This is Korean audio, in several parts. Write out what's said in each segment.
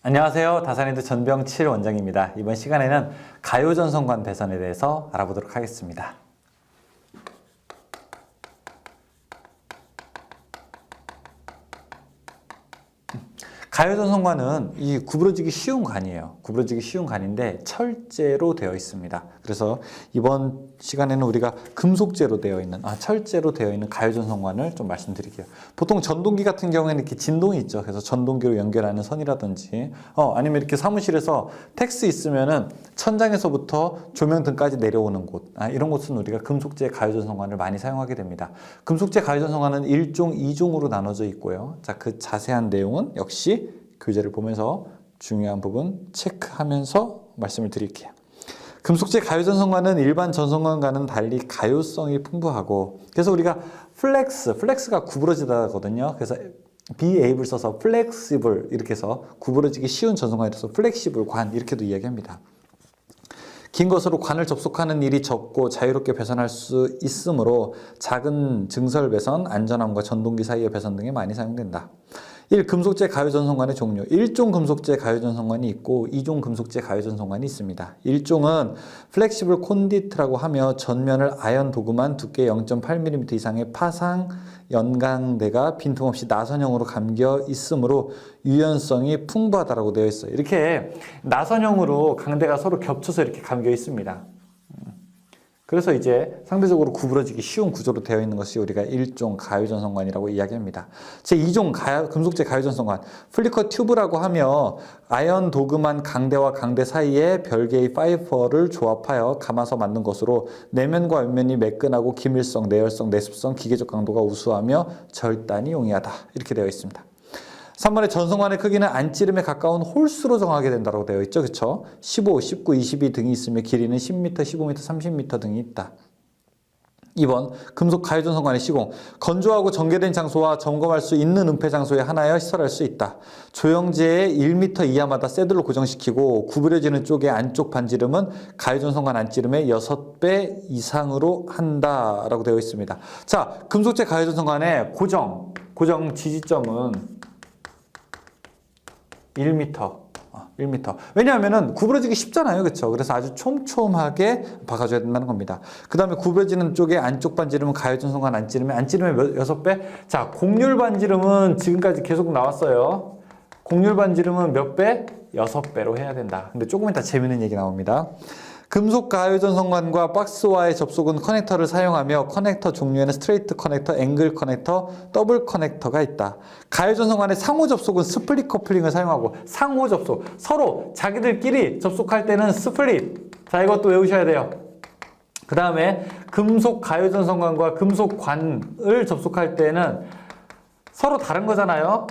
안녕하세요. 다산이드 전병칠 원장입니다. 이번 시간에는 가요전선관 배선에 대해서 알아보도록 하겠습니다. 가요전선관은 이 구부러지기 쉬운 관이에요. 구부러지기 쉬운 관인데 철제로 되어 있습니다. 그래서 이번 시간에는 우리가 금속제로 되어 있는, 철제로 되어 있는 가요전선관을 좀 말씀드릴게요. 보통 전동기 같은 경우에는 이렇게 진동이 있죠. 그래서 전동기로 연결하는 선이라든지, 아니면 이렇게 사무실에서 텍스 있으면은 천장에서부터 조명등까지 내려오는 곳, 이런 곳은 우리가 금속제 가요전선관을 많이 사용하게 됩니다. 금속제 가요전선관은 1종, 2종으로 나눠져 있고요. 자, 그 자세한 내용은 역시 교재를 보면서 중요한 부분 체크하면서 말씀을 드릴게요. 금속제 가요전선관은 일반 전선관과는 달리 가요성이 풍부하고, 그래서 우리가 플렉스가 구부러지다거든요. 그래서 be able 써서 flexible 이렇게 해서 구부러지기 쉬운 전선관이라서 플렉시블 관 이렇게도 이야기합니다. 긴 것으로 관을 접속하는 일이 적고 자유롭게 배선할 수 있으므로 작은 증설 배선, 안전함과 전동기 사이의 배선 등에 많이 사용된다. 1. 금속제 가요전선관의 종류. 1종 금속제 가요전선관이 있고 2종 금속제 가요전선관이 있습니다. 1종은 플렉시블 콘디트라고 하며 전면을 아연 도구만 두께 0.8mm 이상의 파상 연강대가 빈틈없이 나선형으로 감겨 있으므로 유연성이 풍부하다고 되어 있어요. 이렇게 나선형으로 강대가 서로 겹쳐서 이렇게 감겨 있습니다. 그래서 이제 상대적으로 구부러지기 쉬운 구조로 되어 있는 것이 우리가 1종 가요전선관이라고 이야기합니다. 제2종 금속제 가요전선관, 플리커 튜브라고 하며 아연 도금한 강대와 강대 사이에 별개의 파이버를 조합하여 감아서 만든 것으로 내면과 옆면이 매끈하고 기밀성, 내열성, 내습성, 기계적 강도가 우수하며 절단이 용이하다. 이렇게 되어 있습니다. 3번의 전선관의 크기는 안찌름에 가까운 홀수로 정하게 된다고 되어 있죠. 그렇죠? 15, 19, 22 등이 있으며 길이는 10m, 15m, 30m 등이 있다. 2번 금속 가요전선관의 시공. 건조하고 전개된 장소와 점검할 수 있는 은폐 장소에 하나여 시설할 수 있다. 조형제의 1m 이하마다 새들로 고정시키고 구부려지는 쪽의 안쪽 반지름은 가요전선관 안찌름의 6배 이상으로 한다라고 되어 있습니다. 자, 금속제 가요전선관의 고정 지지점은 1m. 왜냐하면은 구부러지기 쉽잖아요. 그렇죠? 그래서 아주 촘촘하게 박아줘야 된다는 겁니다. 그 다음에 구부러지는 쪽에 안쪽 반지름은 가요전선관 안찌름의 6배. 자, 곡률 반지름은 지금까지 계속 나왔어요. 곡률 반지름은 몇 배? 6배로 해야 된다. 근데 조금 이따 재밌는 얘기 나옵니다. 금속 가요전선관과 박스와의 접속은 커넥터를 사용하며 커넥터 종류에는 스트레이트 커넥터, 앵글 커넥터, 더블 커넥터가 있다. 가요전선관의 상호 접속은 스플릿 커플링을 사용하고, 상호 접속, 서로 자기들끼리 접속할 때는 스플릿. 자, 이것도 외우셔야 돼요. 그 다음에 금속 가요전선관과 금속 관을 접속할 때는 서로 다른 거잖아요.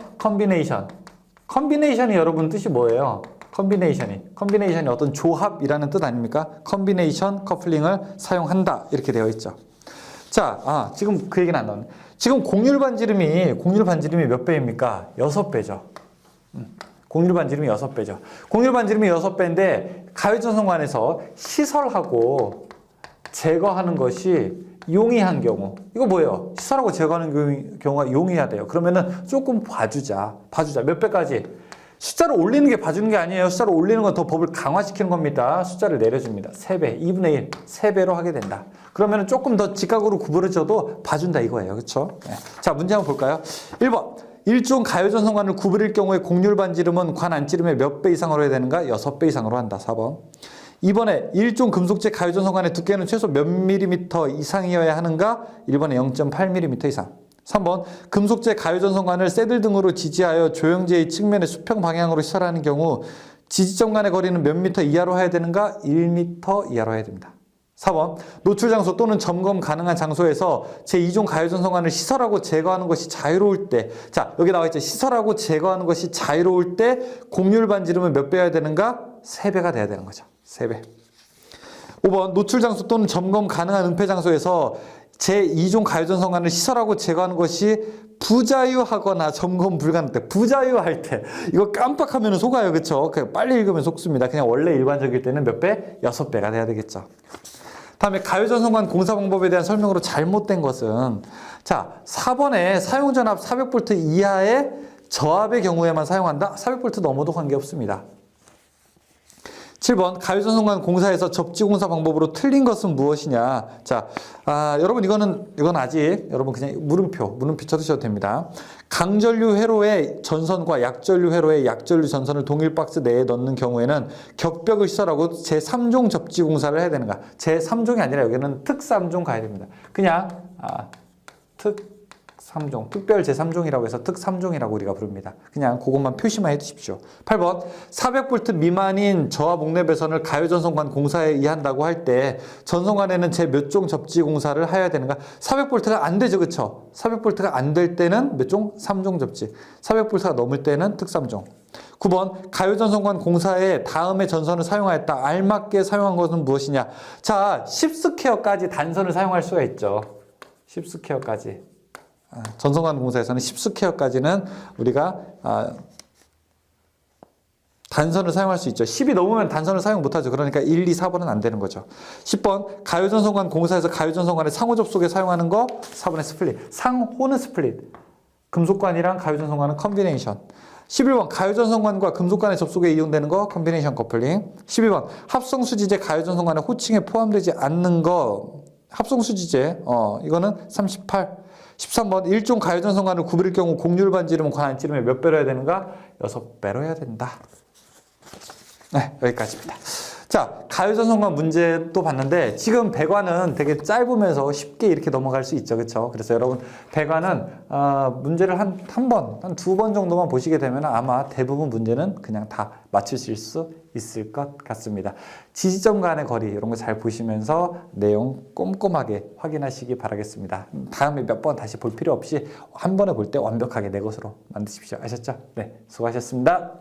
컨비네이션이 여러분 뜻이 뭐예요? 컨비네이션이 어떤 조합이라는 뜻 아닙니까? 컨비네이션 커플링을 사용한다. 이렇게 되어 있죠. 자, 지금 그 얘기는 안 나오네. 지금 곡률 반지름이 몇 배입니까? 6배죠. 곡률 반지름이 6배죠. 곡률 반지름이 6배인데 가요전선관에서 시설하고 제거하는 것이 용이한 경우. 이거 뭐예요? 시설하고 제거하는 경우가 용이하대요. 그러면은 조금 봐주자. 몇 배까지? 숫자를 올리는 게 봐주는 게 아니에요. 숫자를 올리는 건 더 법을 강화시키는 겁니다. 숫자를 내려줍니다. 3배, 2분의 1, 3배로 하게 된다. 그러면 조금 더 직각으로 구부러져도 봐준다 이거예요. 그렇죠? 네. 자, 문제 한번 볼까요? 1번. 1종 가요전선관을 구부릴 경우에 곡률 반지름은 관 안찌름의 몇 배 이상으로 해야 되는가? 6배 이상으로 한다. 4번. 2번에 1종 금속제 가요전선관의 두께는 최소 몇 밀리미터 이상이어야 하는가? 1번에 0.8mm 이상. 3번 금속제 가요전선관을 새들 등으로 지지하여 조형제의 측면의 수평 방향으로 시설하는 경우 지지점 간의 거리는 몇 미터 이하로 해야 되는가? 1m 이하로 해야 됩니다. 4번 노출 장소 또는 점검 가능한 장소에서 제2종 가요전선관을 시설하고 제거하는 것이 자유로울 때, 자, 여기 나와 있죠. 시설하고 제거하는 것이 자유로울 때 곡률 반지름은 몇 배여야 되는가? 3배가 돼야 되는 거죠. 3배. 5번 노출 장소 또는 점검 가능한 은폐 장소에서 제2종 가요전선관을 시설하고 제거하는 것이 부자유하거나 점검 불가능 때, 부자유할 때 이거 깜빡하면 속아요. 그렇죠? 그냥 빨리 읽으면 속습니다. 그냥 원래 일반적일 때는 몇 배? 6배가 돼야 되겠죠. 다음에 가요전선관 공사 방법에 대한 설명으로 잘못된 것은, 자, 4번에 사용전압 400V 이하의 저압의 경우에만 사용한다? 400V 넘어도 관계없습니다. 7번 가요전선관 공사에서 접지공사 방법으로 틀린 것은 무엇이냐. 자, 여러분 이건 아직 여러분 그냥 물음표 쳐두셔도 됩니다. 강전류 회로의 전선과 약전류 회로의 약전류 전선을 동일 박스 내에 넣는 경우에는 격벽을 시설하고 제3종 접지공사를 해야 되는가. 제3종이 아니라 여기는 특3종 가야 됩니다. 그냥 특3종, 특별 제3종이라고 해서 특3종이라고 우리가 부릅니다. 그냥 그것만 표시만 해두십시오. 8번 400V 미만인 저압 옥내 배선을 가요전선관 공사에 의한다고 할 때 전선관에는 제 몇 종 접지 공사를 해야 되는가? 400V가 안 되죠, 그쵸? 400V가 안 될 때는 몇 종? 3종 접지. 400V가 넘을 때는 특3종. 9번 가요전선관 공사에 다음에 전선을 사용하였다. 알맞게 사용한 것은 무엇이냐? 자, 10스퀘어까지 단선을 사용할 수가 있죠. 10스퀘어까지. 전선관 공사에서는 10스퀘어까지는 우리가 단선을 사용할 수 있죠. 10이 넘으면 단선을 사용 못하죠. 그러니까 1, 2, 4번은 안 되는 거죠. 10번 가요전선관 공사에서 가요전선관의 상호 접속에 사용하는 거 4번의 스플릿. 상호는 스플릿. 금속관이랑 가요전선관은 컨비네이션. 11번 가요전선관과 금속관의 접속에 이용되는 거 컨비네이션 커플링. 12번 합성수지제 가요전선관의 호칭에 포함되지 않는 거 합성수지제. 이거는 38. 13번 일종 가요전선관을 구부릴 경우 곡률 반지름은 관 안 찌르면 몇 배로 해야 되는가? 6배로 해야 된다. 네, 여기까지입니다. 자, 가요전선관 문제도 봤는데 지금 배관은 되게 짧으면서 쉽게 이렇게 넘어갈 수 있죠. 그렇죠? 그래서 여러분 배관은 문제를 한 번, 한 2번 정도만 보시게 되면 아마 대부분 문제는 그냥 다 맞추실 수 있을 것 같습니다. 지지점 간의 거리 이런 거 잘 보시면서 내용 꼼꼼하게 확인하시기 바라겠습니다. 다음에 몇 번 다시 볼 필요 없이 한 번에 볼 때 완벽하게 내 것으로 만드십시오. 아셨죠? 네, 수고하셨습니다.